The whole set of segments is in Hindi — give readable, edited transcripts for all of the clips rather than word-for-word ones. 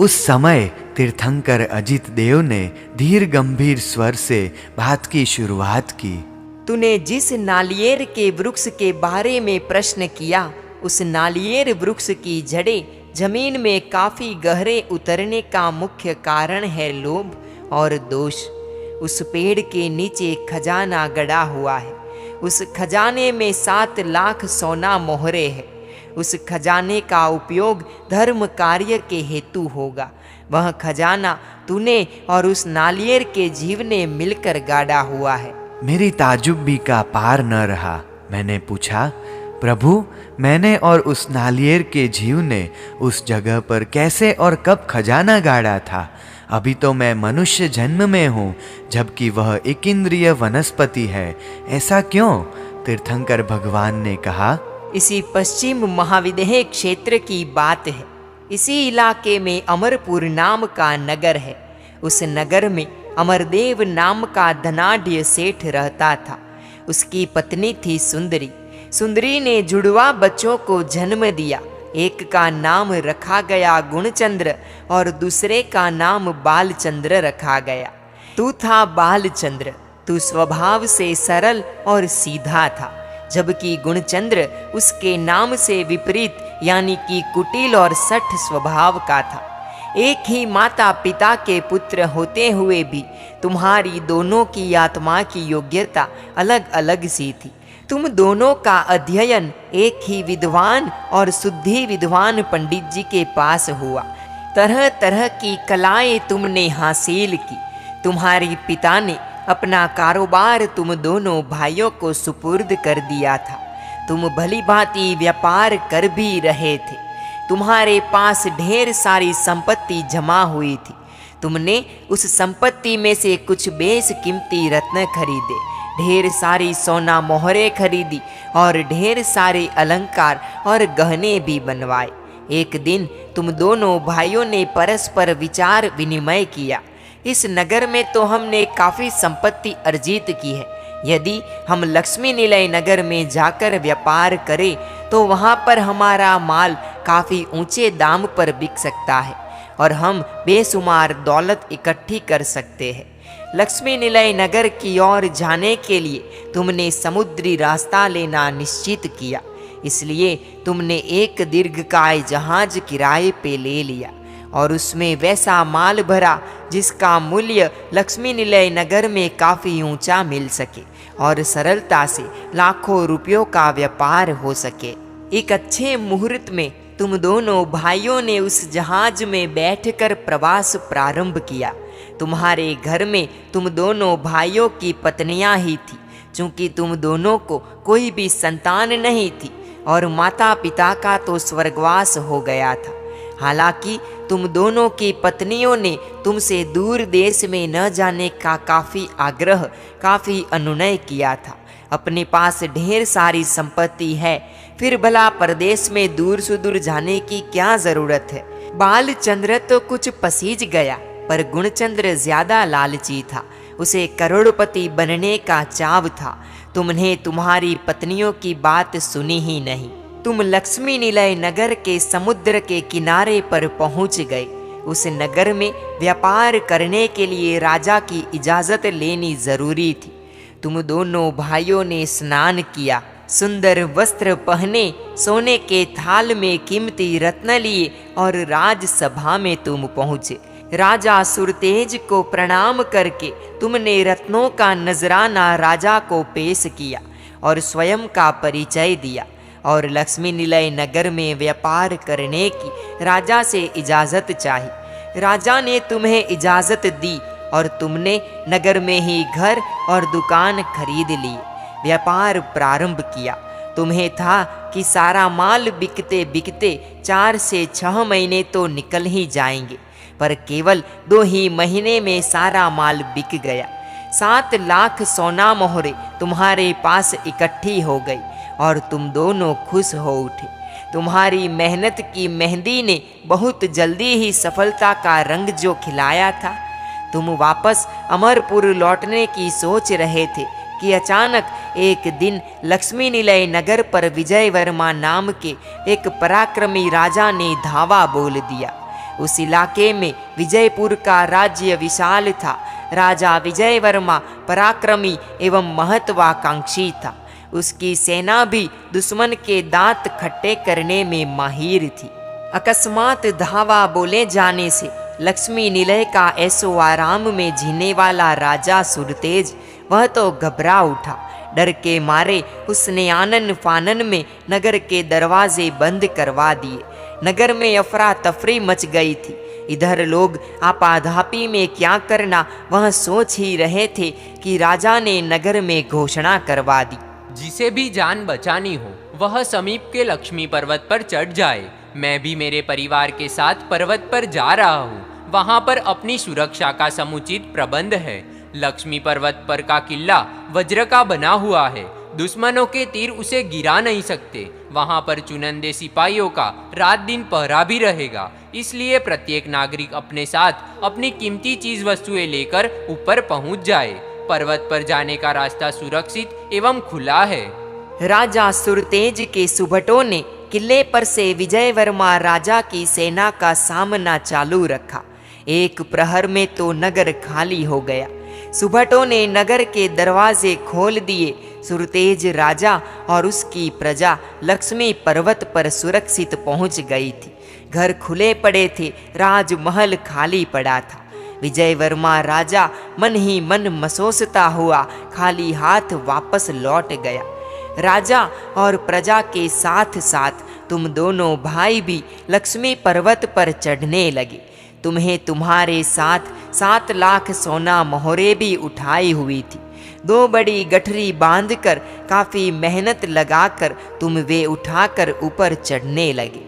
उस समय तीर्थंकर अजित देव ने धीर गंभीर स्वर से बात की शुरुआत की। तूने जिस नालियेर के वृक्ष के बारे में प्रश्न किया, उस नालियेर वृक्ष की जड़ें जमीन में काफी गहरे उतरने का मुख्य कारण है लोभ और दोष। उस पेड़ के नीचे खजाना गड़ा हुआ है। उस खजाने में 7 लाख सोना मोहरे है। उस खजाने का उपयोग धर्म कार्य के हेतु होगा। वह खजाना तूने और उस नालियर के जीव ने मिलकर गाड़ा हुआ है। मेरी ताजुब का पार न रहा। मैंने पूछा, प्रभु, मैंने और उस नालियर के जीव ने उस जगह पर कैसे और कब खजाना गाड़ा था? अभी तो मैं मनुष्य जन्म में हूँ, जबकि वह एक इंद्रिय वनस्पति है। ऐसा क्यों? तीर्थंकर भगवान ने कहा, इसी पश्चिम महाविदेह क्षेत्र की बात है। इसी इलाके में अमरपुर नाम का नगर है। उस नगर में अमरदेव नाम का धनाढ्य सेठ रहता था। उसकी पत्नी थी सुंदरी। सुंदरी ने जुड़वा बच्चों को जन्म दिया। एक का नाम रखा गया गुणचंद्र और दूसरे का नाम बालचंद्र रखा गया। तू था बालचंद्र। तू स्वभाव से सरल और सीधा था, जबकि गुणचंद्र उसके नाम से विपरीत यानी कि कुटिल और सठ स्वभाव का था। एक ही माता पिता के पुत्र होते हुए भी तुम्हारी दोनों की आत्मा की योग्यता अलग अलग सी थी। तुम दोनों का अध्ययन एक ही विद्वान और शुद्धि विद्वान पंडित जी के पास हुआ। तरह तरह की कलाएं तुमने हासिल की। तुम्हारे पिता ने अपना कारोबार तुम दोनों भाइयों को सुपुर्द कर दिया था। तुम भली भांति व्यापार कर भी रहे थे। तुम्हारे पास ढेर सारी संपत्ति जमा हुई थी। तुमने उस संपत्ति में से कुछ बेशकीमती रत्न खरीदे, ढेर सारी सोना मोहरे खरीदी और ढेर सारे अलंकार और गहने भी बनवाए। एक दिन तुम दोनों भाइयों ने परस्पर विचार विनिमय किया, इस नगर में तो हमने काफी संपत्ति अर्जित की है। यदि हम लक्ष्मी निलय नगर में जाकर व्यापार करें तो वहां पर हमारा माल काफी ऊंचे दाम पर बिक सकता है और हम बेशुमार दौलत इकट्ठी कर सकते हैं। लक्ष्मी निलय नगर की ओर जाने के लिए तुमने समुद्री रास्ता लेना निश्चित किया, इसलिए तुमने एक दीर्घकाय जहाज किराए पे ले लिया और उसमें वैसा माल भरा जिसका मूल्य लक्ष्मी निलय नगर में काफी ऊंचा मिल सके और सरलता से लाखों रुपयों का व्यापार हो सके। एक अच्छे मुहूर्त में तुम दोनों भाइयों ने उस जहाज में बैठकर प्रवास प्रारंभ किया। तुम्हारे घर में तुम दोनों भाइयों की पत्नियां ही थी, चूंकि तुम दोनों को कोई भी संतान नहीं थी और माता पिता का तो स्वर्गवास हो गया था। हालांकि तुम दोनों की पत्नियों ने तुमसे दूर देश में न जाने का काफी आग्रह, काफी अनुनय किया था। अपने पास ढेर सारी संपत्ति है, फिर भला परदेश में दूर सुदूर जाने की क्या जरूरत है। बालचंद्र तो कुछ पसीज गया, पर गुणचंद्र ज्यादा लालची था। उसे करोड़पति बनने का चाव था। तुमने तुम्हारी पत्नियों की बात सुनी ही नहीं। तुम लक्ष्मी निलय नगर के समुद्र के किनारे पर पहुंच गए। उस नगर में व्यापार करने के लिए राजा की इजाजत लेनी जरूरी थी। तुम दोनों भाइयों ने स्नान किया, सुंदर वस्त्र पहने, सोने के थाल में कीमती रत्न लिए और राजसभा में तुम पहुंचे। राजा सुरतेज को प्रणाम करके तुमने रत्नों का नजराना राजा को पेश किया और स्वयं का परिचय दिया और लक्ष्मी निलय नगर में व्यापार करने की राजा से इजाजत चाही। राजा ने तुम्हें इजाजत दी और तुमने नगर में ही घर और दुकान खरीद लिए, व्यापार प्रारंभ किया। तुम्हें था कि सारा माल बिकते बिकते 4 से 6 महीने तो निकल ही जाएंगे, पर केवल 2 ही महीने में सारा माल बिक गया। 7 लाख सोना मोहरे तुम्हारे पास इकट्ठी हो गई और तुम दोनों खुश हो उठे। तुम्हारी मेहनत की मेहंदी ने बहुत जल्दी ही सफलता का रंग जो खिलाया था। तुम वापस अमरपुर लौटने की सोच रहे थे कि अचानक एक दिन लक्ष्मी निलय नगर पर विजय वर्मा नाम के एक पराक्रमी राजा ने धावा बोल दिया। उस इलाके में विजयपुर का राज्य विशाल था। राजा विजयवर्मा पराक्रमी एवं महत्वाकांक्षी था। उसकी सेना भी दुश्मन के दांत खट्टे करने में माहिर थी। अकस्मात धावा बोले जाने से लक्ष्मी निलय का ऐसो आराम में जीने वाला राजा सुरतेज, वह तो घबरा उठा। डर के मारे उसने आनन फानन में नगर के दरवाजे बंद करवा दिए। नगर में अफरा तफरी मच गई थी। इधर लोग आपाधापी में क्या करना वह सोच ही रहे थे कि राजा ने नगर में घोषणा करवा दी, जिसे भी जान बचानी हो वह समीप के लक्ष्मी पर्वत पर चढ़ जाए। मैं भी मेरे परिवार के साथ पर्वत पर जा रहा हूँ। वहाँ पर अपनी सुरक्षा का समुचित प्रबंध है। लक्ष्मी पर्वत पर का किला वज्र का बना हुआ है। दुश्मनों के तीर उसे गिरा नहीं सकते। वहाँ पर चुनिंदे सिपाहियों का रात दिन पहरा भी रहेगा। इसलिए प्रत्येक नागरिक अपने साथ अपनी कीमती चीज वस्तुएं लेकर ऊपर पहुँच जाए। पर्वत पर जाने का रास्ता सुरक्षित एवं खुला है। राजा सुरतेज के सुभटों ने किले पर से विजयवर्मा राजा की सेना का सामना चालू रखा। एक प्रहर में तो नगर खाली हो गया। सुभटों ने नगर के दरवाजे खोल दिए। सुरतेज राजा और उसकी प्रजा लक्ष्मी पर्वत पर सुरक्षित पहुंच गई थी। घर खुले पड़े थे, राजमहल खाली पड़ा था। विजयवर्मा राजा मन ही मन मसोसता हुआ खाली हाथ वापस लौट गया। राजा और प्रजा के साथ साथ तुम दोनों भाई भी लक्ष्मी पर्वत पर चढ़ने लगे। तुम्हें तुम्हारे साथ 7 लाख सोना मोहरे भी उठाई हुई थी। 2 बड़ी गठरी बांधकर काफी मेहनत लगाकर तुम वे उठाकर ऊपर चढ़ने लगे।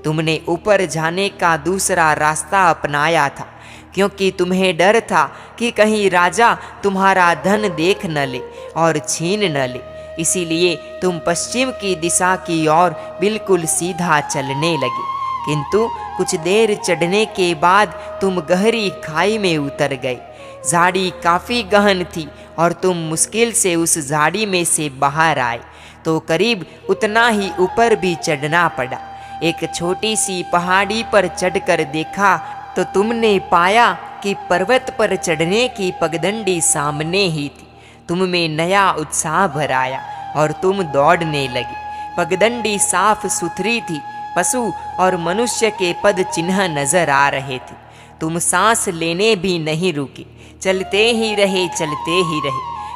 तुमने ऊपर जाने का दूसरा रास्ता अपनाया था, क्योंकि तुम्हें डर था कि कहीं राजा तुम्हारा धन देख न ले और छीन न ले। इसीलिए तुम पश्चिम की दिशा की ओर बिल्कुल सीधा चलने लगे। किंतु कुछ देर चढ़ने के बाद तुम गहरी खाई में उतर गए। झाड़ी काफी गहन थी और तुम मुश्किल से उस झाड़ी में से बाहर आए तो करीब उतना ही ऊपर भी चढ़ना पड़ा। एक छोटी सी पहाड़ी पर चढ़कर देखा तो तुमने पाया कि पर्वत पर चढ़ने की पगडंडी सामने ही थी। तुम में नया उत्साह भर आया और तुम दौड़ने लगे। पगडंडी साफ सुथरी थी। पशु और मनुष्य के पद चिन्ह नजर आ रहे थे। तुम सांस लेने भी नहीं रुके, चलते ही रहे।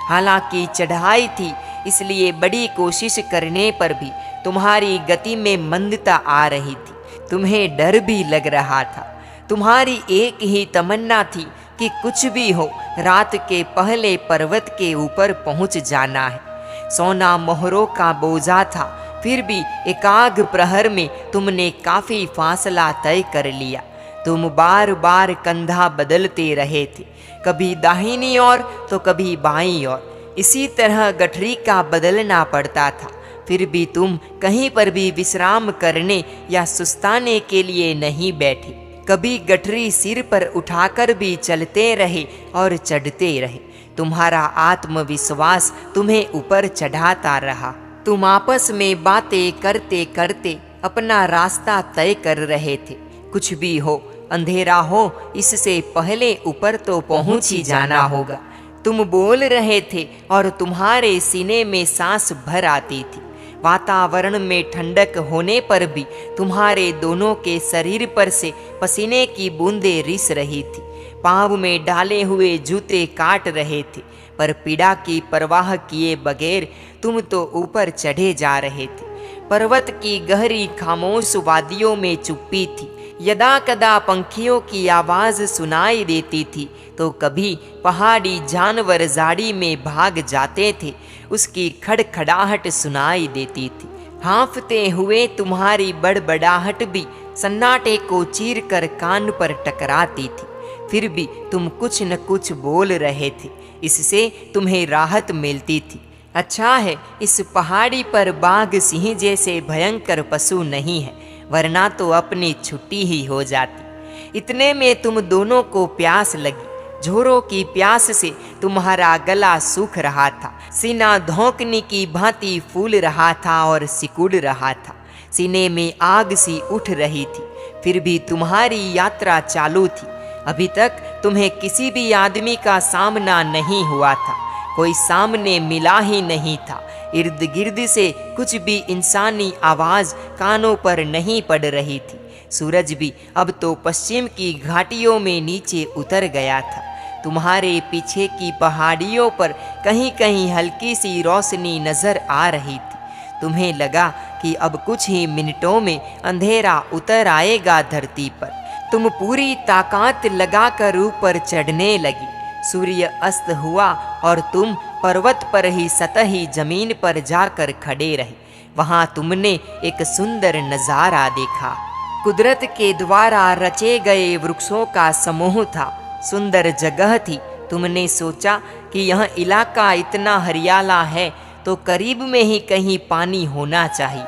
हालांकि चढ़ाई थी, इसलिए बड़ी कोशिश करने पर भी तुम्हारी गति में मंदता आ रही थी। तुम्हें डर भी लग रहा था। तुम्हारी एक ही तमन्ना थी कि कुछ भी हो, रात के पहले पर्वत के ऊपर पहुंच जाना है। सोना मोहरों का बोझा था, फिर भी एकाग्र प्रहर में तुमने काफी फासला तय कर लिया। तुम बार बार कंधा बदलते रहे थे, कभी दाहिनी ओर तो कभी बाईं ओर। इसी तरह गठरी का बदलना पड़ता था। फिर भी तुम कहीं पर भी विश्राम करने या सुस्ताने के लिए नहीं बैठे। कभी गठरी सिर पर उठाकर भी चलते रहे और चढ़ते रहे। तुम्हारा आत्मविश्वास तुम्हें ऊपर चढ़ाता रहा। तुम आपस में बातें करते करते अपना रास्ता तय कर रहे थे। कुछ भी हो, अंधेरा हो, इससे पहले ऊपर तो पहुंच ही जाना होगा। तुम बोल रहे थे और तुम्हारे सीने में सांस भर आती थी। वातावरण में ठंडक होने पर भी तुम्हारे दोनों के शरीर पर से पसीने की बूंदें रिस रही थी। पाँव में डाले हुए जूते काट रहे थे, पर पीड़ा की परवाह किए बगैर तुम तो ऊपर चढ़े जा रहे थे। पर्वत की गहरी खामोश वादियों में चुप्पी थी। यदा कदा पंखियों की आवाज सुनाई देती थी तो कभी पहाड़ी जानवर झाड़ी में भाग जाते थे, उसकी खड़खड़ाहट सुनाई देती थी। हाँफते हुए तुम्हारी बड़बड़ाहट भी सन्नाटे को चीर कर कान पर टकराती थी। फिर भी तुम कुछ न कुछ बोल रहे थे, इससे तुम्हें राहत मिलती थी। अच्छा है, इस पहाड़ी पर बाघ सिंह जैसे भयंकर पशु नहीं है, वरना तो अपनी छुट्टी ही हो जाती। इतने में तुम दोनों को प्यास लगी। झोरों की प्यास से तुम्हारा गला सूख रहा था, सीना धोंकने की भांति फूल रहा था और सिकुड़ रहा था। सीने में आग सी उठ रही थी। फिर भी तुम्हारी यात्रा चालू थी। अभी तक तुम्हें किसी भी आदमी का सामना नहीं हुआ था, कोई सामने मिला ही नहीं था। इर्द गिर्द से कुछ भी इंसानी आवाज़ कानों पर नहीं पड़ रही थी। सूरज भी अब तो पश्चिम की घाटियों में नीचे उतर गया था। तुम्हारे पीछे की पहाड़ियों पर कहीं कहीं हल्की सी रोशनी नजर आ रही थी। तुम्हें लगा कि अब कुछ ही मिनटों में अंधेरा उतर आएगा धरती पर। तुम पूरी ताकत लगाकर ऊपर चढ़ने लगी। सूर्य अस्त हुआ और तुम पर्वत पर ही सतही जमीन पर जाकर खड़े रहे। वहां तुमने एक सुंदर नजारा देखा। कुदरत के द्वारा रचे गए वृक्षों का समूह था। सुंदर जगह थी। तुमने सोचा कि यह इलाका इतना हरियाला है तो करीब में ही कहीं पानी होना चाहिए।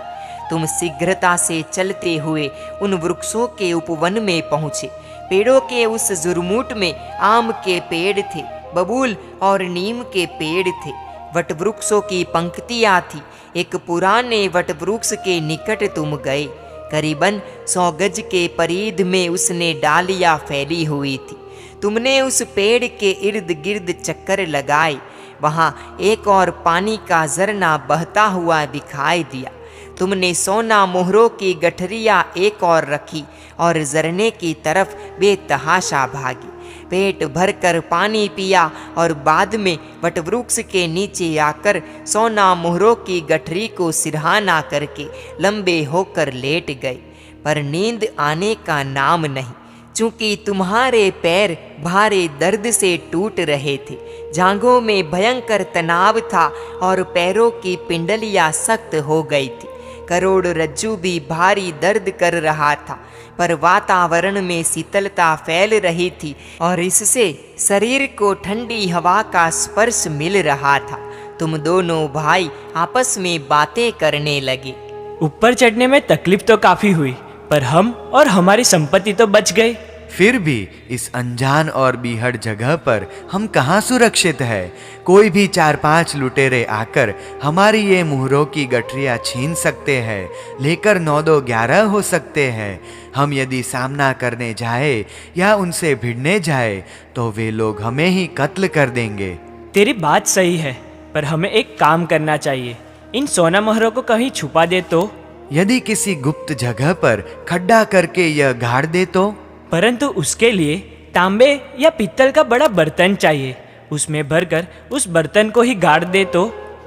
तुम शीघ्रता से चलते हुए उन वृक्षों के उपवन में पहुँचे। पेड़ों के उस जुरमुट में आम के पेड़ थे, बबूल और नीम के पेड़ थे। वटवृक्षों की पंक्तियाँ थी। एक पुराने वटवृक्ष के निकट तुम गए। करीबन 100 गज के परिध में उसने डालियाँ फैली हुई थी। तुमने उस पेड़ के इर्द गिर्द चक्कर लगाए। वहाँ एक और पानी का झरना बहता हुआ दिखाई दिया। तुमने सोना मोहरों की गठरियाँ एक और रखी और झरने की तरफ बेतहाशा भागी। पेट भरकर पानी पिया और बाद में वटवृक्ष के नीचे आकर सोना मोहरों की गठरी को सिरहाना करके लंबे होकर लेट गए। पर नींद आने का नाम नहीं, चूंकि तुम्हारे पैर भारे दर्द से टूट रहे थे। जांघों में भयंकर तनाव था और पैरों की पिंडलियां सख्त हो गई थी। करोड़रज्जु भी भारी दर्द कर रहा था, पर वातावरण में शीतलता फैल रही थी और इससे शरीर को ठंडी हवा का स्पर्श मिल रहा था। तुम दोनों भाई आपस में बातें करने लगे। ऊपर चढ़ने में तकलीफ तो काफी हुई, पर हम और हमारी संपत्ति तो बच गई। फिर भी इस अनजान और बीहड़ जगह पर हम कहाँ सुरक्षित है। कोई भी 4-5 लुटेरे आकर हमारी ये मुहरों की गठरियाँ छीन सकते हैं, लेकर 9-2-11 हो सकते हैं। हम यदि सामना करने जाए या उनसे भिड़ने जाए तो वे लोग हमें ही कत्ल कर देंगे। तेरी बात सही है, पर हमें एक काम करना चाहिए। इन सोना मोहरों को कहीं छुपा दे तो। यदि किसी गुप्त जगह पर खड्डा करके यह गाड़ दे तो। परंतु उसके लिए तांबे या पीतल का बड़ा बर्तन चाहिए। उसमें भरकर उस बर्तन को ही गाड़ दे तो।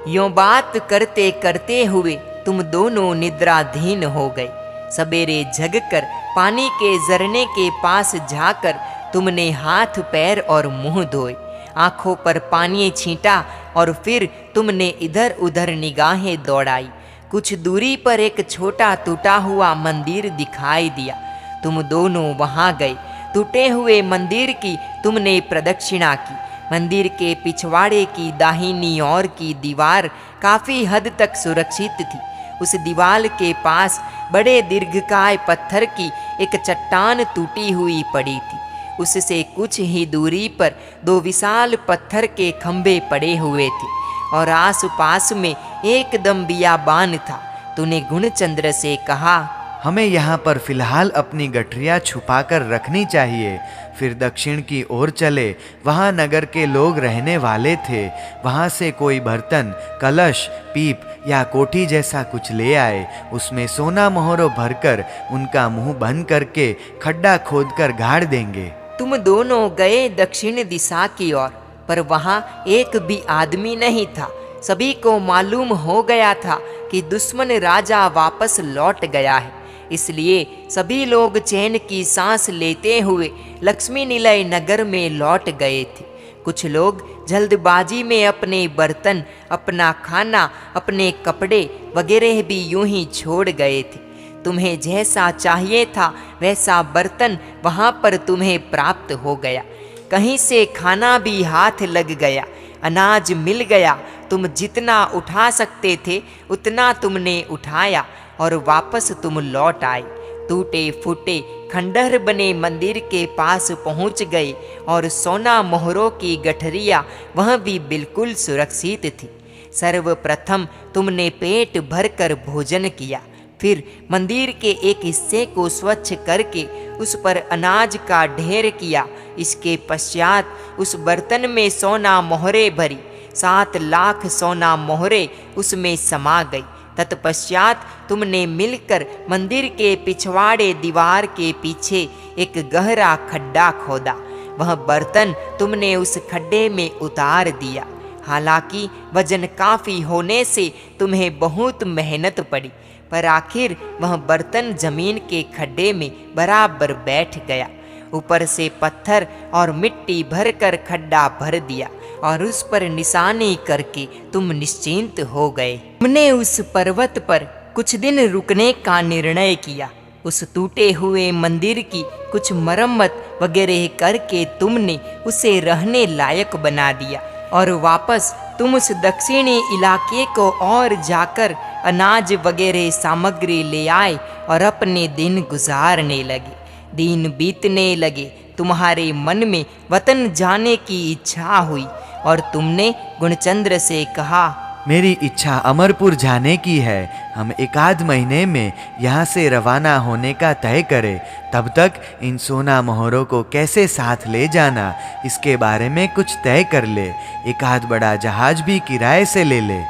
यों बात करते करते हुए तुम दोनों निद्राधीन हो गए। सवेरे जगकर पानी के झरने के पास जाकर तुमने हाथ पैर और मुंह धोए, आंखों पर पानी छींटा और फिर तुमने इधर उधर निगाहें दौड़ाई। कुछ दूरी पर एक छोटा टूटा हुआ मंदिर दिखाई दिया। तुम दोनों वहां गए। टूटे हुए मंदिर की तुमने प्रदक्षिणा की। मंदिर के पिछवाड़े की दाहिनी ओर की दीवार काफी हद तक सुरक्षित थी। उस दीवार के पास बड़े दीर्घकाय पत्थर की एक चट्टान टूटी हुई पड़ी थी। उससे कुछ ही दूरी पर 2 विशाल पत्थर के खंभे पड़े हुए थे और आसपास में एकदम बियाबान था। तूने गुणचंद्र से कहा, हमें यहाँ पर फिलहाल अपनी गठरियाँ छुपा कर रखनी चाहिए, फिर दक्षिण की ओर चले। वहाँ नगर के लोग रहने वाले थे। वहाँ से कोई बर्तन, कलश, पीप या कोठी जैसा कुछ ले आए। उसमें सोना मोहरों भरकर उनका मुंह बंद करके खड्डा खोदकर गाड़ देंगे। तुम दोनों गए दक्षिण दिशा की ओर, पर वहाँ एक भी आदमी नहीं था। सभी को मालूम हो गया था कि दुश्मन राजा वापस लौट गया है। इसलिए सभी लोग चैन की सांस लेते हुए लक्ष्मी निलय नगर में लौट गए थे। कुछ लोग जल्दबाजी में अपने बर्तन, अपना खाना, अपने कपड़े वगैरह भी यूं ही छोड़ गए थे। तुम्हें जैसा चाहिए था वैसा बर्तन वहाँ पर तुम्हें प्राप्त हो गया। कहीं से खाना भी हाथ लग गया, अनाज मिल गया। तुम जितना उठा सकते थे उतना तुमने उठाया और वापस तुम लौट आए। टूटे फूटे खंडहर बने मंदिर के पास पहुंच गए और सोना मोहरों की गठरिया वह भी बिल्कुल सुरक्षित थी। सर्वप्रथम तुमने पेट भरकर भोजन किया, फिर मंदिर के एक हिस्से को स्वच्छ करके उस पर अनाज का ढेर किया। इसके पश्चात उस बर्तन में सोना मोहरे भरी, 7 लाख सोना मोहरे उसमें समा गई। तत्पश्चात तुमने मिलकर मंदिर के पिछवाड़े दीवार के पीछे एक गहरा खड्डा खोदा। वह बर्तन तुमने उस खड्डे में उतार दिया। हालांकि वजन काफ़ी होने से तुम्हें बहुत मेहनत पड़ी, पर आखिर वह बर्तन जमीन के खड्डे में बराबर बैठ गया। ऊपर से पत्थर और मिट्टी भरकर खड्डा भर दिया और उस पर निशानी करके तुम निश्चिंत हो गए। तुमने उस पर्वत पर कुछ दिन रुकने का निर्णय किया। उस टूटे हुए मंदिर की कुछ मरम्मत वगैरह करके तुमने उसे रहने लायक बना दिया और वापस तुम उस दक्षिणी इलाके को और जाकर अनाज वगैरह सामग्री ले आए और अपने दिन गुजारने लगे। दिन बीतने लगे, तुम्हारे मन में वतन जाने की इच्छा हुई और तुमने गुणचंद्र से कहा, मेरी इच्छा अमरपुर जाने की है। हम 1 महीने में यहाँ से रवाना होने का तय करें। तब तक इन सोना मोहरों को कैसे साथ ले जाना, इसके बारे में कुछ तय कर ले। 1 बड़ा जहाज भी किराए से ले ले।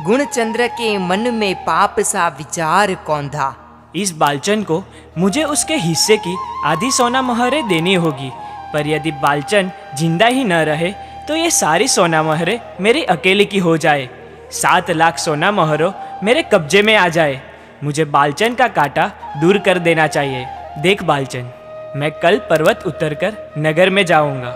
गुणचंद्र के मन में पाप सा विचार कौंधा। इस बालचन को मुझे उसके हिस्से की आधी सोना मोहरें देनी होगी, पर यदि बालचन जिंदा ही न रहे तो ये सारी सोना मोहरें मेरी अकेले की हो जाए। 7 लाख सोना मोहरों मेरे कब्जे में आ जाए। मुझे बालचन का कांटा दूर कर देना चाहिए। देख बालचन, मैं कल पर्वत उतरकर नगर में जाऊंगा।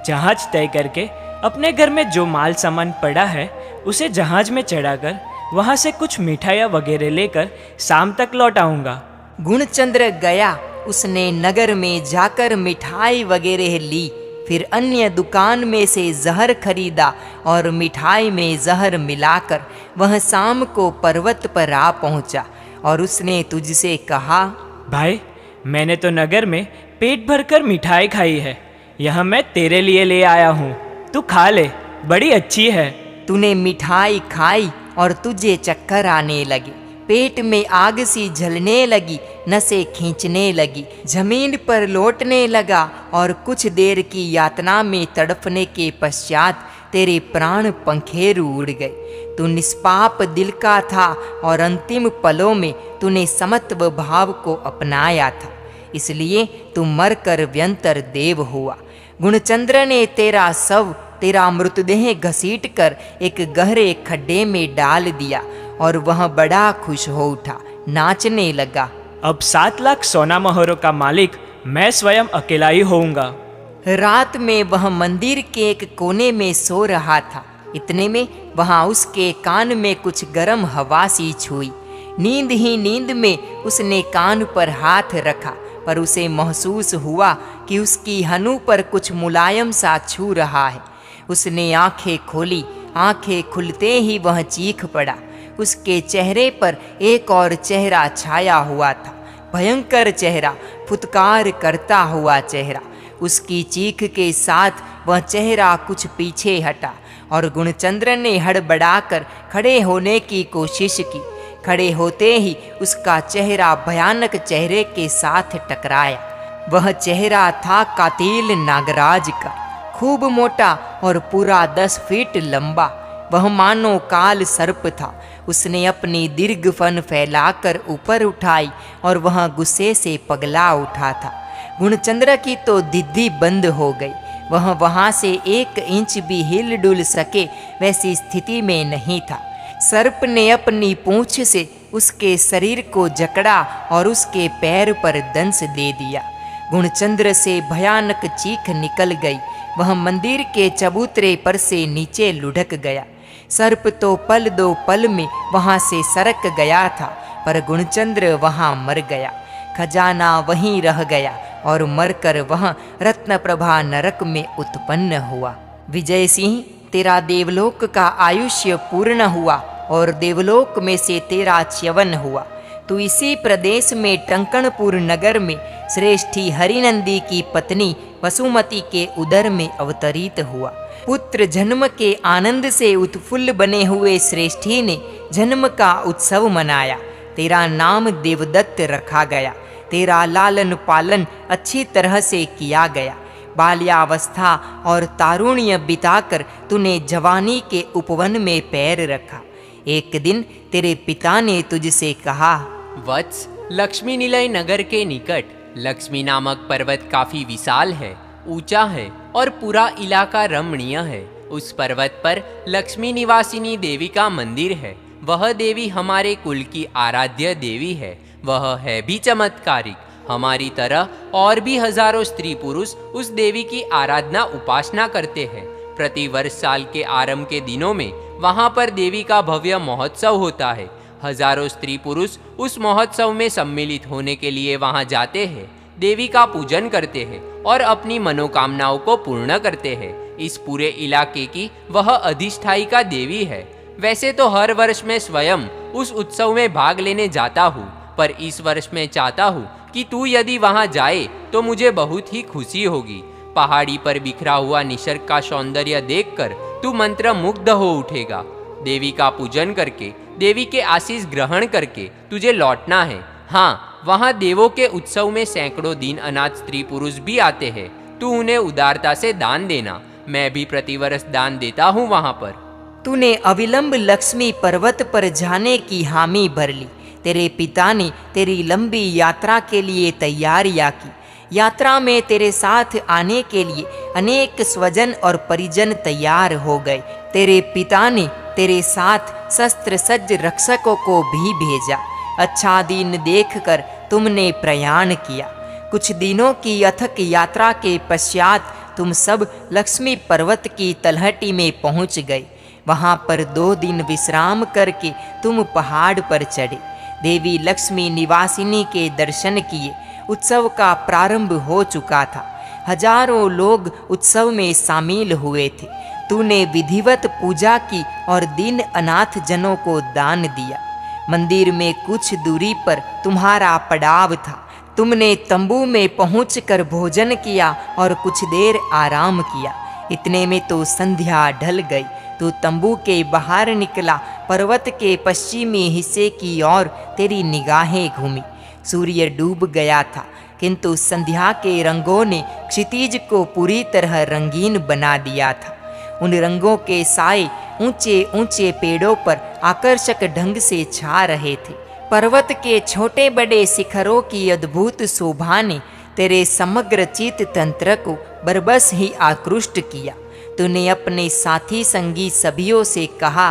जहाज तय करके अपने घर में जो माल सामान पड़ा है उसे जहाज में चढ़ाकर वहाँ से कुछ मिठाइयाँ वगैरह लेकर शाम तक लौट आऊँगा। गुणचंद्र गया। उसने नगर में जाकर मिठाई वगैरह ली, फिर अन्य दुकान में से जहर खरीदा और मिठाई में जहर मिलाकर वह शाम को पर्वत पर आ पहुँचा और उसने तुझसे कहा, भाई, मैंने तो नगर में पेट भरकर मिठाई खाई है। यह मैं तेरे लिए ले आया हूँ, तू खा ले, बड़ी अच्छी है। तूने मिठाई खाई और तुझे चक्कर आने लगे, पेट में आग सी जलने लगी, नसें खींचने लगी, जमीन पर लौटने लगा और कुछ देर की यातना में तड़पने के पश्चात तेरे प्राण पंखेरु उड़ गए। तू निष्पाप दिल का था और अंतिम पलों में तूने समत्व भाव को अपनाया था, इसलिए तू मरकर व्यंतर देव हुआ। गुणचंद्र ने तेरा मृतदेह घसीट कर एक गहरे खड्डे में डाल दिया और वह बड़ा खुश हो उठा, नाचने लगा। अब 7 लाख सोना मोहरों का मालिक मैं स्वयं अकेला ही होऊंगा। रात में वह मंदिर के एक कोने में सो रहा था। इतने में वहां उसके कान में कुछ गर्म हवा सी छुई। नींद ही नींद में उसने कान पर हाथ रखा, पर उसे महसूस हुआ कि उसकी हनु पर कुछ मुलायम सा छू रहा है। उसने आंखें खोली। आंखें खुलते ही वह चीख पड़ा। उसके चेहरे पर एक और चेहरा छाया हुआ था, भयंकर चेहरा, फुतकार करता हुआ चेहरा। उसकी चीख के साथ वह चेहरा कुछ पीछे हटा और गुणचंद्र ने हड़बड़ाकर खड़े होने की कोशिश की। खड़े होते ही उसका चेहरा भयानक चेहरे के साथ टकराया। वह चेहरा था कातिल नागराज का, खूब मोटा और पूरा 10 फीट लंबा। वह मानो काल सर्प था। उसने अपनी दीर्घ फन फैलाकर ऊपर उठाई और वह गुस्से से पगला उठा था। गुणचंद्र की तो दिद्दी बंद हो गई। वह वहाँ से 1 इंच भी हिल डुल सके वैसी स्थिति में नहीं था। सर्प ने अपनी पूंछ से उसके शरीर को जकड़ा और उसके पैर पर दंश दे दिया। गुणचंद्र से भयानक चीख निकल गई। वह मंदिर के चबूतरे पर से नीचे लुढ़क गया। सर्प तो पल 2 पल में वहाँ से सरक गया था, पर गुणचंद्र वहाँ मर गया। खजाना वहीं रह गया और मरकर वह रत्नप्रभा नरक में उत्पन्न हुआ। विजय सिंह, तेरा देवलोक का आयुष्य पूर्ण हुआ और देवलोक में से तेरा च्यवन हुआ। तू इसी प्रदेश में टंकणपुर नगर में श्रेष्ठी हरिनंदी की पत्नी वसुमती के उदर में अवतरित हुआ। पुत्र जन्म के आनंद से उत्फुल्ल बने हुए श्रेष्ठी ने जन्म का उत्सव मनाया। तेरा नाम देवदत्त रखा गया। तेरा लालन पालन अच्छी तरह से किया गया। बाल्यावस्था और तारुण्य बिताकर तूने जवानी के उपवन में पैर रखा। एक दिन तेरे पिता ने तुझसे कहा, वत्स, लक्ष्मी निलय नगर के निकट लक्ष्मी नामक पर्वत काफी विशाल है, ऊंचा है और पूरा इलाका रमणीय है। उस पर्वत पर लक्ष्मी निवासिनी देवी का मंदिर है। वह देवी हमारे कुल की आराध्य देवी है। वह है भी चमत्कारिक। हमारी तरह और भी हजारों स्त्री पुरुष उस देवी की आराधना उपासना करते हैं। प्रति वर्ष साल के आरंभ के दिनों में वहाँ पर देवी का भव्य महोत्सव होता है। हजारों स्त्री पुरुष उस महोत्सव में सम्मिलित होने के लिए वहाँ जाते हैं, देवी का पूजन करते हैं और अपनी मनोकामनाओं को पूर्ण करते हैं। इस पूरे इलाके की वह अधिष्ठायिका देवी है। वैसे तो हर वर्ष मैं स्वयं उस उत्सव में भाग लेने जाता हूँ, पर इस वर्ष मैं चाहता हूँ कि तू यदि वहाँ जाए तो मुझे बहुत ही खुशी होगी। पहाड़ी पर बिखरा हुआ निसर्ग का सौंदर्य देखकर तू मंत्र मुग्ध हो उठेगा। देवी का पूजन करके, देवी के आशीष ग्रहण करके तुझे लौटना है। हाँ, वहाँ देवों के उत्सव में सैकड़ों दीन अनाथ स्त्री पुरुष भी आते हैं। तू उन्हें उदारता से दान देना। मैं भी प्रतिवर्ष दान देता हूँ वहाँ पर। तूने अविलंब लक्ष्मी पर्वत पर जाने की हामी भर ली। तेरे पिता ने तेरी लंबी यात्रा के लिए तैयारियां की। यात्रा में तेरे साथ आने के लिए अनेक स्वजन और परिजन तैयार हो गए। तेरे पिता ने तेरे साथ शस्त्र सज्ज रक्षकों को भी भेजा। अच्छा दिन देखकर तुमने प्रयाण किया। कुछ दिनों की अथक यात्रा के पश्चात तुम सब लक्ष्मी पर्वत की तलहटी में पहुंच गए। वहां पर 2 दिन विश्राम करके तुम पहाड़ पर चढ़े। देवी लक्ष्मी निवासिनी के दर्शन किए। उत्सव का प्रारंभ हो चुका था। हजारों लोग उत्सव में शामिल हुए थे। तूने विधिवत पूजा की और दीन अनाथ जनों को दान दिया। मंदिर में कुछ दूरी पर तुम्हारा पड़ाव था। तुमने तंबू में पहुंचकर भोजन किया और कुछ देर आराम किया। इतने में तो संध्या ढल गई। तू तंबू के बाहर निकला। पर्वत के पश्चिमी हिस्से की ओर तेरी निगाहें घूमी। सूर्य डूब गया था, किंतु संध्या के रंगों ने क्षितिज को पूरी तरह रंगीन बना दिया था। उन रंगों के साए ऊंचे ऊंचे पेड़ों पर आकर्षक ढंग से छा रहे थे। पर्वत के छोटे बड़े शिखरों की अद्भुत शोभा ने तेरे समग्र चित्त तंत्र को बरबस ही आकृष्ट किया। तूने अपने साथी संगी सभियों से कहा,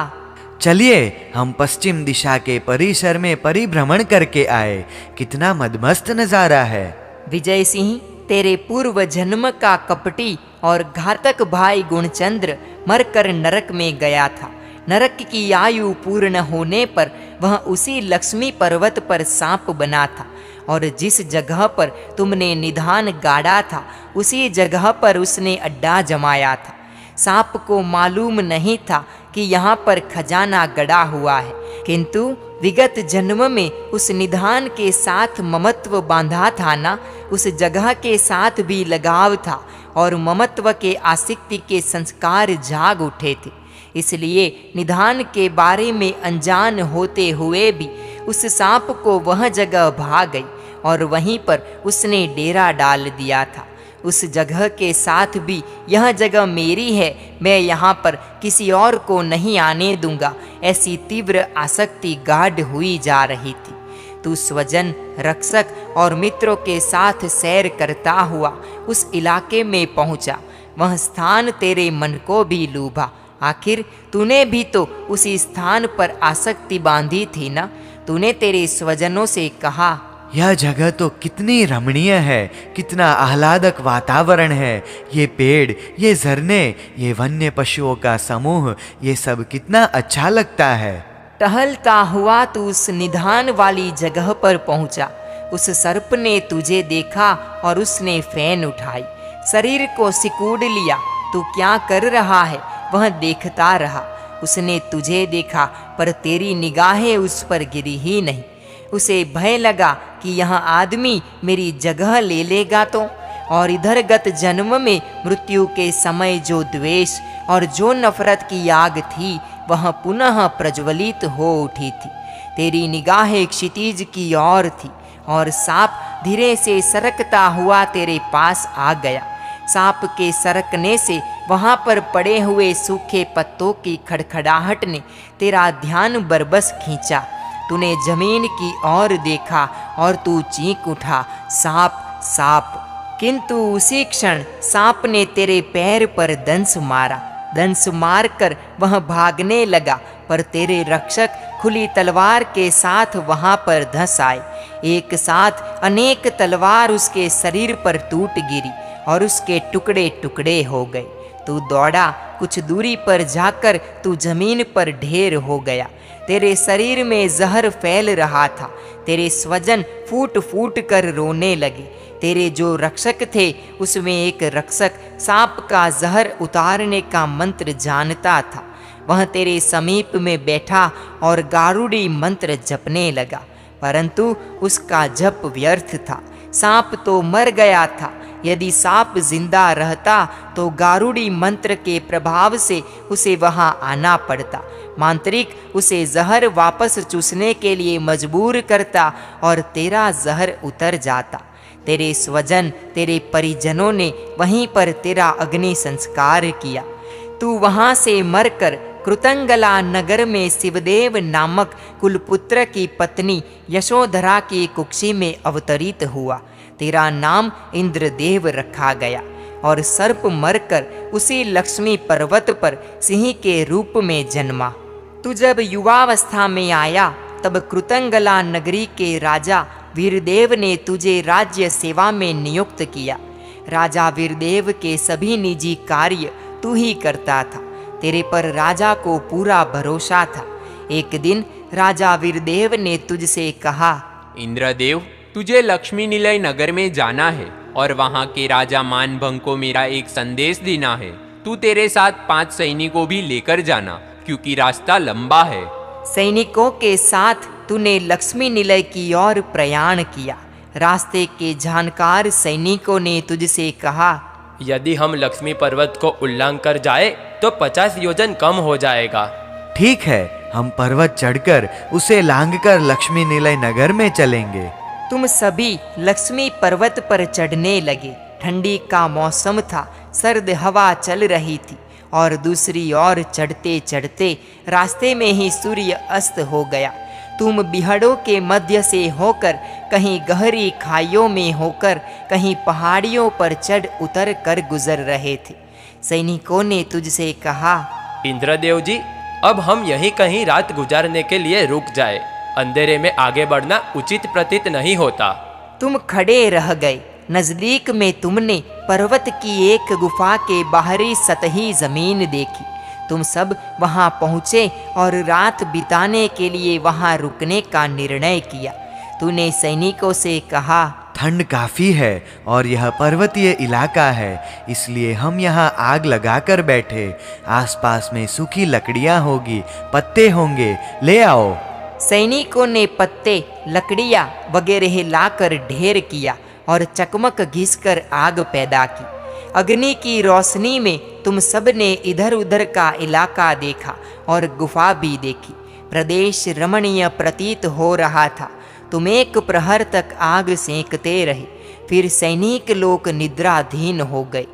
चलिए हम पश्चिम दिशा के परिसर में परिभ्रमण करके आए। कितना मदमस्त नजारा है। विजय सिंह, तेरे पूर्व जन्म का कपटी और घातक भाई गुणचंद्र मरकर नरक में गया था। नरक की आयु पूर्ण होने पर वह उसी लक्ष्मी पर्वत पर सांप बना था और जिस जगह पर तुमने निधान गाड़ा था उसी जगह पर उसने अड्डा जमाया था। सांप को मालूम नहीं था कि यहाँ पर खजाना गड़ा हुआ है, किंतु विगत जन्म में उस निधान के साथ ममत्व बांधा था ना, उस जगह के साथ भी लगाव था और ममत्व के आसक्ति के संस्कार जाग उठे थे। इसलिए निधान के बारे में अनजान होते हुए भी उस सांप को वह जगह भा गई और वहीं पर उसने डेरा डाल दिया था। उस जगह के साथ भी यह जगह मेरी है, मैं यहाँ पर किसी और को नहीं आने दूंगा, ऐसी तीव्र आसक्ति गाढ़ हुई जा रही थी। तू स्वजन, रक्षक और मित्रों के साथ सैर करता हुआ उस इलाके में पहुँचा। वह स्थान तेरे मन को भी लूभा। आखिर तूने भी तो उसी स्थान पर आसक्ति बांधी थी ना। तूने तेरे स्वजनों से कहा, यह जगह तो कितनी रमणीय है, कितना आह्लादक वातावरण है। ये पेड़, ये झरने, ये वन्य पशुओं का समूह, ये सब कितना अच्छा लगता है। टहलता हुआ तू उस निधान वाली जगह पर पहुंचा। उस सर्प ने तुझे देखा और उसने फैन उठाई, शरीर को सिकुड़ लिया। तू क्या कर रहा है वह देखता रहा। उसने तुझे देखा पर तेरी निगाहें उस पर गिरी ही नहीं। उसे भय लगा कि यह आदमी मेरी जगह ले लेगा तो, और इधर गत जन्म में मृत्यु के समय जो द्वेष और जो नफरत की आग थी वह पुनः प्रज्वलित हो उठी थी। तेरी निगाहें क्षितिज की ओर थी और सांप धीरे से सरकता हुआ तेरे पास आ गया। सांप के सरकने से वहाँ पर पड़े हुए सूखे पत्तों की खड़खड़ाहट ने तेरा ध्यान बरबस खींचा। तूने जमीन की ओर देखा और तू चीख उठा, सांप सांप। किंतु उसी क्षण सांप ने तेरे पैर पर दंश मारा। दंश मारकर वह भागने लगा, पर तेरे रक्षक खुली तलवार के साथ वहां पर धंस आए। एक साथ अनेक तलवार उसके शरीर पर टूट गिरी और उसके टुकड़े टुकड़े हो गए। तू दौड़ा, कुछ दूरी पर जाकर तू जमीन पर ढेर हो गया। तेरे शरीर में जहर फैल रहा था। तेरे स्वजन फूट फूट कर रोने लगे। तेरे जो रक्षक थे उसमें एक रक्षक सांप का जहर उतारने का मंत्र जानता था। वह तेरे समीप में बैठा और गारुड़ी मंत्र जपने लगा, परंतु उसका जप व्यर्थ था। सांप तो मर गया था। यदि सांप जिंदा रहता तो गारुड़ी मंत्र के प्रभाव से उसे वहां आना पड़ता। मांत्रिक उसे जहर वापस चूसने के लिए मजबूर करता और तेरा जहर उतर जाता। तेरे स्वजन, तेरे परिजनों ने वहीं पर तेरा अग्नि संस्कार किया। तू वहां से मरकर कृतंगला नगर में शिवदेव नामक कुलपुत्र की पत्नी यशोधरा की कुक्षी में अवतरित हुआ। तेरा नाम इंद्रदेव रखा गया और सर्प मरकर उसी लक्ष्मी पर्वत पर सिंह के रूप में जन्मा। तू जब युवावस्था में आया तब कृतंगला नगरी के राजा वीरदेव ने तुझे राज्य सेवा में नियुक्त किया। राजा वीरदेव के सभी निजी कार्य तू ही करता था। तेरे पर राजा को पूरा भरोसा था। एक दिन राजा वीरदेव ने तुझसे कहा, इंद्रदेव, तुझे लक्ष्मी निलय नगर में जाना है और वहाँ के राजा मानभंग को मेरा एक संदेश देना है। तू तेरे साथ 5 सैनिकों भी लेकर जाना, क्योंकि रास्ता लंबा है। सैनिकों के साथ तूने लक्ष्मी निलय की ओर प्रयाण किया। रास्ते के जानकार सैनिकों ने तुझसे कहा, यदि हम लक्ष्मी पर्वत को उल्लंघन कर जाए तो 50 योजन कम हो जाएगा। ठीक है, हम पर्वत चढ़कर उसे लांघकर लक्ष्मी निलय नगर में चलेंगे। तुम सभी लक्ष्मी पर्वत पर चढ़ने लगे। ठंडी का मौसम था, सर्द हवा चल रही थी और दूसरी ओर चढ़ते चढ़ते रास्ते में ही सूर्य अस्त हो गया। तुम बिहड़ों के मध्य से होकर, कहीं गहरी खाइयों में होकर, कहीं पहाड़ियों पर चढ़ उतर कर गुजर रहे थे। सैनिकों ने तुझसे कहा, इंद्रदेव जी, अब हम यहीं कहीं रात गुजारने के लिए रुक जाए। अंधेरे में आगे बढ़ना उचित प्रतीत नहीं होता। तुम खड़े रह गए। नजदीक में तुमने पर्वत की एक गुफा के बाहरी सतही जमीन देखी। तुम सब वहां पहुँचे और रात बिताने के लिए वहां रुकने का निर्णय किया। तूने सैनिकों से कहा, ठंड काफ़ी है और यह पर्वतीय इलाका है, इसलिए हम यहाँ आग लगाकर बैठे। आसपास में सूखी लकड़ियाँ होगी, पत्ते होंगे, ले आओ। सैनिकों ने पत्ते, लकड़ियाँ वगैरह लाकर ढेर किया और चकमक घिसकर आग पैदा की। अग्नि की रोशनी में तुम सब ने इधर उधर का इलाका देखा और गुफा भी देखी। प्रदेश रमणीय प्रतीत हो रहा था। तुम 1 प्रहर तक आग सेंकते रहे, फिर सैनिक लोग निद्राधीन हो गए।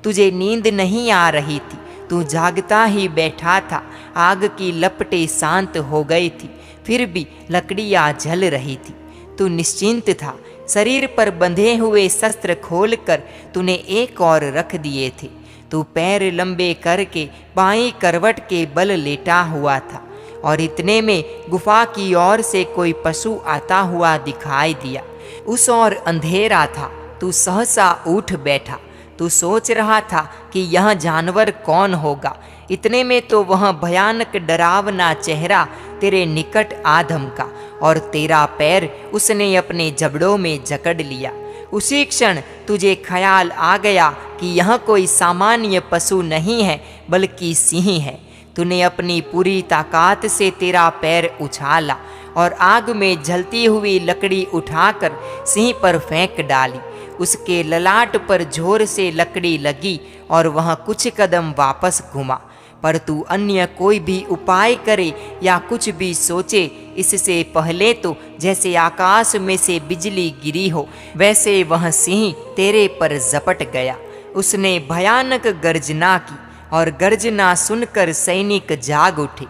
तुझे नींद नहीं आ रही थी, तू जागता ही बैठा था। आग की लपटें शांत हो गई थी, फिर भी लकड़ियाँ जल रही थी। तू निश्चिंत था। शरीर पर बंधे हुए शस्त्र खोलकर तूने एक और रख दिए थे। तू पैर लंबे करके बाईं करवट के बल लेटा हुआ था और इतने में गुफा की ओर से कोई पशु आता हुआ दिखाई दिया। उस ओर अंधेरा था। तू सहसा उठ बैठा। तू सोच रहा था कि यह जानवर कौन होगा। इतने में तो वह भयानक डरावना चेहरा तेरे निकट आ धमका और तेरा पैर उसने अपने जबड़ों में जकड़ लिया। उसी क्षण तुझे ख्याल आ गया कि यह कोई सामान्य पशु नहीं है, बल्कि सिंह है। तूने अपनी पूरी ताकत से तेरा पैर उछाला और आग में जलती हुई लकड़ी उठाकर सिंह पर फेंक डाली। उसके ललाट पर जोर से लकड़ी लगी और वह कुछ कदम वापस घुमा। पर तू अन्य कोई भी उपाय करे या कुछ भी सोचे, इससे पहले तो जैसे आकाश में से बिजली गिरी हो, वैसे वह सिंह तेरे पर झपट गया। उसने भयानक गर्जना की और गर्जना सुनकर सैनिक जाग उठे,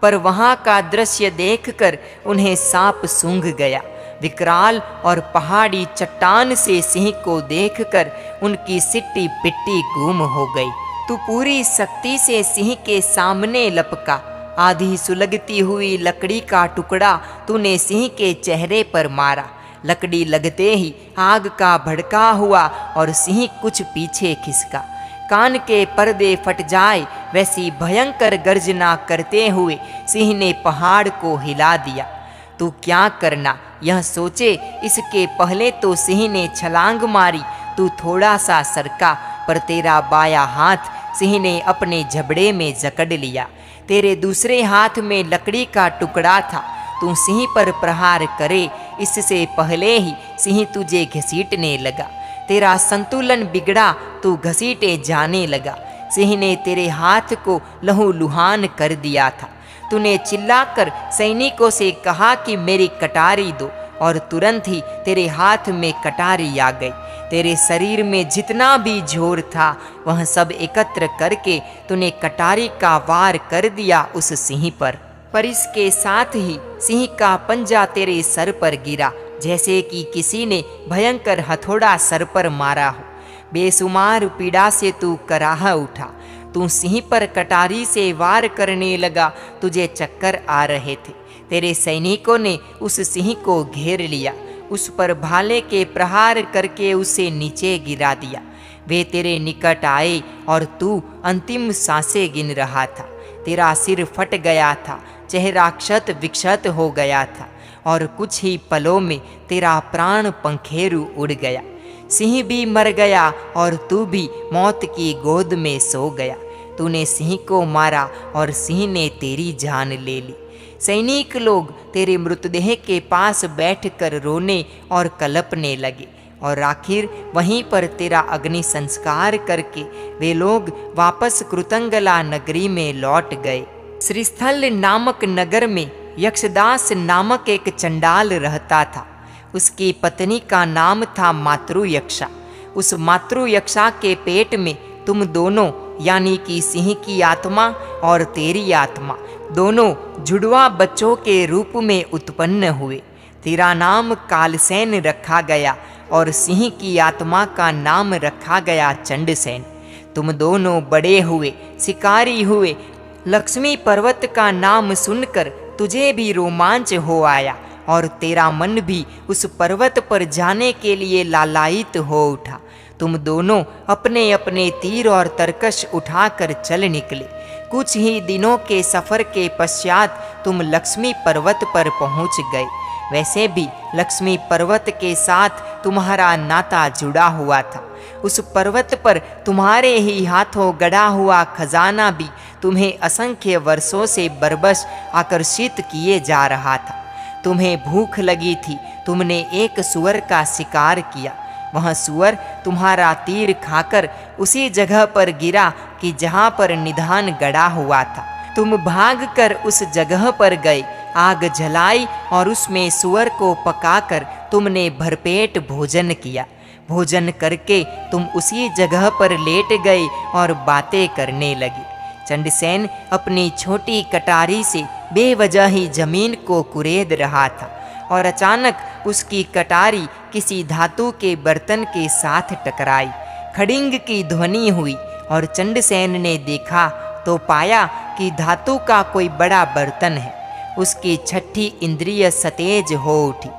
पर वहां का दृश्य देखकर उन्हें सांप सूंघ गया। विकराल और पहाड़ी चट्टान से सिंह को देखकर उनकी सिट्टी पिट्टी गुम हो गई। तू पूरी शक्ति से सिंह के सामने लपका। आधी सुलगती हुई लकड़ी का टुकड़ा तूने सिंह के चेहरे पर मारा। लकड़ी लगते ही आग का भड़का हुआ और सिंह कुछ पीछे खिसका। कान के पर्दे फट जाए वैसी भयंकर गर्जना करते हुए सिंह ने पहाड़ को हिला दिया। तू क्या करना यह सोचे इसके पहले तो सिंह ने छलांग मारी। तू थोड़ा सा सरका, पर तेरा बाया हाथ सिंह ने अपने जबड़े में जकड़ लिया। तेरे दूसरे हाथ में लकड़ी का टुकड़ा था। तू सिंह पर प्रहार करे इससे पहले ही सिंह तुझे घसीटने लगा। तेरा संतुलन बिगड़ा, तू घसीटे जाने लगा। सिंह ने तेरे हाथ को लहूलुहान कर दिया था। तूने चिल्लाकर सैनिकों से कहा कि मेरी कटारी दो, और तुरंत ही तेरे हाथ में कटारी आ गई। तेरे शरीर में जितना भी जोर था वह सब एकत्र करके तूने कटारी का वार कर दिया उस सिंह पर इसके साथ ही सिंह का पंजा तेरे सर पर गिरा, जैसे कि किसी ने भयंकर हथौड़ा सर पर मारा हो। बेसुमार पीड़ा से तू कराह उठा। तू सिंह पर कटारी से वार करने लगा। तुझे चक्कर आ रहे थे। तेरे सैनिकों ने उस सिंह को घेर लिया, उस पर भाले के प्रहार करके उसे नीचे गिरा दिया। वे तेरे निकट आए और तू अंतिम सांसें गिन रहा था। तेरा सिर फट गया था, चेहरा क्षत विक्षत हो गया था, और कुछ ही पलों में तेरा प्राण पंखेरु उड़ गया। सिंह भी मर गया और तू भी मौत की गोद में सो गया। तूने सिंह को मारा और सिंह ने तेरी जान ले ली। सैनिक लोग तेरे मृतदेह के पास बैठकर रोने और कलपने लगे, और आखिर वहीं पर तेरा अग्नि संस्कार करके वे लोग वापस कृतंगला नगरी में लौट गए। श्रीस्थल नामक नगर में यक्षदास नामक एक चंडाल रहता था। उसकी पत्नी का नाम था मातृयक्षा। उस मातृयक्षा के पेट में तुम दोनों, यानी कि सिंह की आत्मा और तेरी आत्मा, दोनों जुड़वा बच्चों के रूप में उत्पन्न हुए। तेरा नाम कालसेन रखा गया और सिंह की आत्मा का नाम रखा गया चंडसेन। तुम दोनों बड़े हुए, शिकारी हुए। लक्ष्मी पर्वत का नाम सुनकर तुझे भी रोमांच हो आया, और तेरा मन भी उस पर्वत पर जाने के लिए लालायित हो उठा। तुम दोनों अपने अपने तीर और तरकश उठाकर चल निकले। कुछ ही दिनों के सफर के पश्चात तुम लक्ष्मी पर्वत पर पहुंच गए। वैसे भी लक्ष्मी पर्वत के साथ तुम्हारा नाता जुड़ा हुआ था। उस पर्वत पर तुम्हारे ही हाथों गड़ा हुआ खजाना भी तुम्हें असंख्य वर्षों से बरबस आकर्षित किए जा रहा था। तुम्हें भूख लगी थी, तुमने एक सुअर का शिकार किया। वह सुअर तुम्हारा तीर खाकर उसी जगह पर गिरा कि जहाँ पर निधान गड़ा हुआ था। तुम भागकर उस जगह पर गए, आग जलाई और उसमें सुअर को पकाकर तुमने भरपेट भोजन किया। भोजन करके तुम उसी जगह पर लेट गए और बातें करने लगे। चंडसेन अपनी छोटी कटारी से बेवजह ही जमीन को कुरेद रहा था, और अचानक उसकी कटारी किसी धातु के बर्तन के साथ टकराई। खड़िंग की ध्वनि हुई और चंडसेन ने देखा तो पाया कि धातु का कोई बड़ा बर्तन है। उसकी छठी इंद्रिय सतेज हो उठी।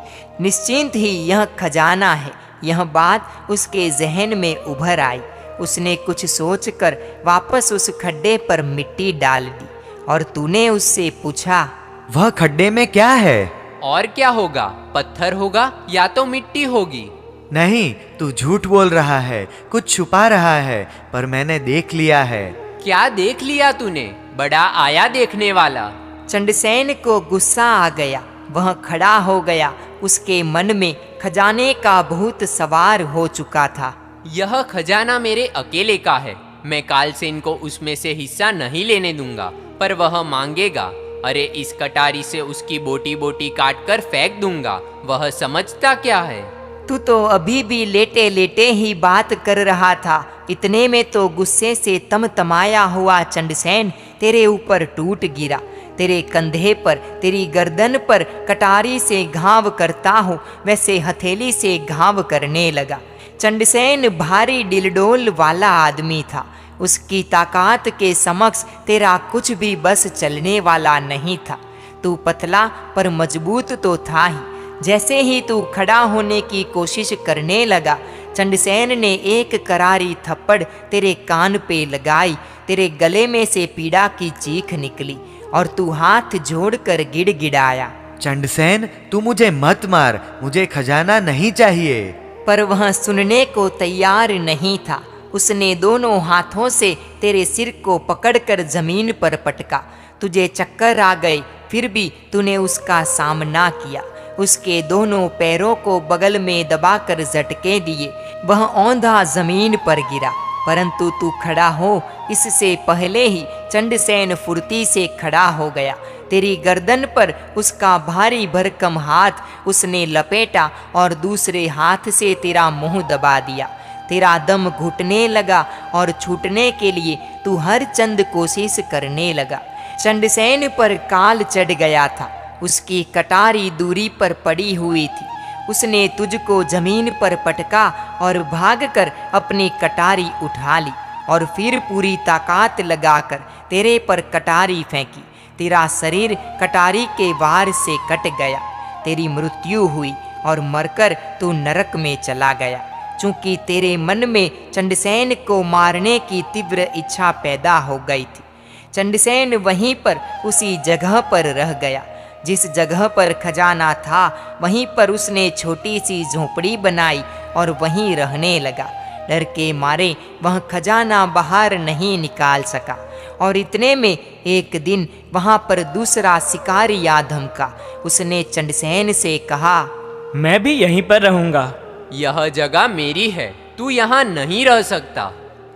निश्चिंत ही यह खजाना है, यह बात उसके जहन में उभर आई। उसने कुछ सोचकर वापस उस खड्डे पर मिट्टी डाल दी, और तूने उससे पूछा, वह खड्डे में क्या है? और क्या होगा? पत्थर होगा या तो मिट्टी होगी। नहीं, तू झूठ बोल रहा है, कुछ छुपा रहा है, पर मैंने देख लिया है। क्या देख लिया तूने? बड़ा आया देखने वाला। चंडसेन को गुस्सा आ गया। वह खड़ा हो गया। उसके मन में खजाने का भूत सवार हो चुका था। यह खजाना मेरे अकेले का है। मैं कालसेन को उसमें से हिस्सा नहीं लेने दूंगा, पर वह मांगेगा। अरे इस कटारी से उसकी बोटी बोटी काट कर फेंक दूंगा, वह समझता क्या है। तू तो अभी भी लेटे लेटे ही बात कर रहा था, इतने में तो गुस्से से तमतमाया हुआ चंडसेन तेरे ऊपर टूट गिरा। तेरे कंधे पर, तेरी गर्दन पर कटारी से घाव करता हूँ वैसे हथेली से घाव करने लगा। चंडसेन भारी डिलडोल वाला आदमी था, उसकी ताकत के समक्ष तेरा कुछ भी बस चलने वाला नहीं था। तू पतला पर मजबूत तो था ही। जैसे ही तू खड़ा होने की कोशिश करने लगा, चंडसेन ने एक करारी थप्पड़ तेरे कान पे लगाई। तेरे गले में से पीड़ा की चीख निकली और तू हाथ जोड़कर गिड़गिड़ाया, चंडसेन तू मुझे मत मार, मुझे खजाना नहीं चाहिए। पर वह सुनने को तैयार नहीं था। उसने दोनों हाथों से तेरे सिर को पकड़कर जमीन पर पटका। तुझे चक्कर आ गए, फिर भी तूने उसका सामना किया। उसके दोनों पैरों को बगल में दबाकर झटके दिए। वह औंधा जमीन पर गिरा, परंतु तू खड़ा हो इससे पहले ही चंडसेन फुर्ती से खड़ा हो गया। तेरी गर्दन पर उसका भारी भरकम हाथ उसने लपेटा और दूसरे हाथ से तेरा मुंह दबा दिया। तेरा दम घुटने लगा और छूटने के लिए तू हर चंद कोशिश करने लगा। चंडसेन पर काल चढ़ गया था, उसकी कटारी दूरी पर पड़ी हुई थी। उसने तुझको जमीन पर पटका और भागकर अपनी कटारी उठा ली और फिर पूरी ताकत लगाकर तेरे पर कटारी फेंकी। तेरा शरीर कटारी के वार से कट गया। तेरी मृत्यु हुई और मरकर तू नरक में चला गया। चूंकि तेरे मन में चंडसेन को मारने की तीव्र इच्छा पैदा हो गई थी। चंडसेन वहीं पर उसी जगह पर रह गया। जिस जगह पर खजाना था वहीं पर उसने छोटी सी झोपड़ी बनाई और वहीं रहने लगा। डर के मारे वह खजाना बाहर नहीं निकाल सका और इतने में एक दिन वहां पर दूसरा शिकारी आ धमका। उसने चंडसेन से कहा, मैं भी यहीं पर रहूंगा। यह जगह मेरी है, तू यहाँ नहीं रह सकता।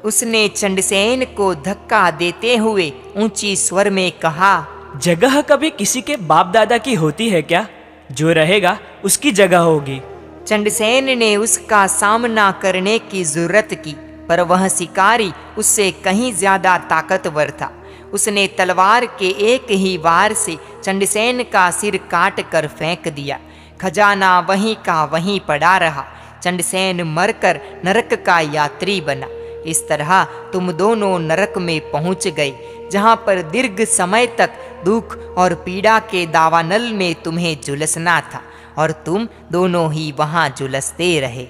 उसने चंडसेन को धक्का देते हुए ऊंची स्वर में कहा, जगह कभी किसी के बाप दादा की होती है क्या? जो रहेगा उसकी जगह होगी। चंडसेन ने उसका सामना करने की जरूरत की, पर वह शिकारी उससे कहीं ज्यादा ताकतवर था। उसने तलवार के एक ही वार से चंडसेन का सिर काट कर फेंक दिया। खजाना वहीं का वहीं पड़ा रहा। चंडसेन मरकर नरक का यात्री बना। इस तरह तुम दोनों नरक में पहुंच गए, जहां पर दीर्घ समय तक दुख और पीड़ा के दावानल में तुम्हें झुलसना था और तुम दोनों ही वहां झुलसते रहे।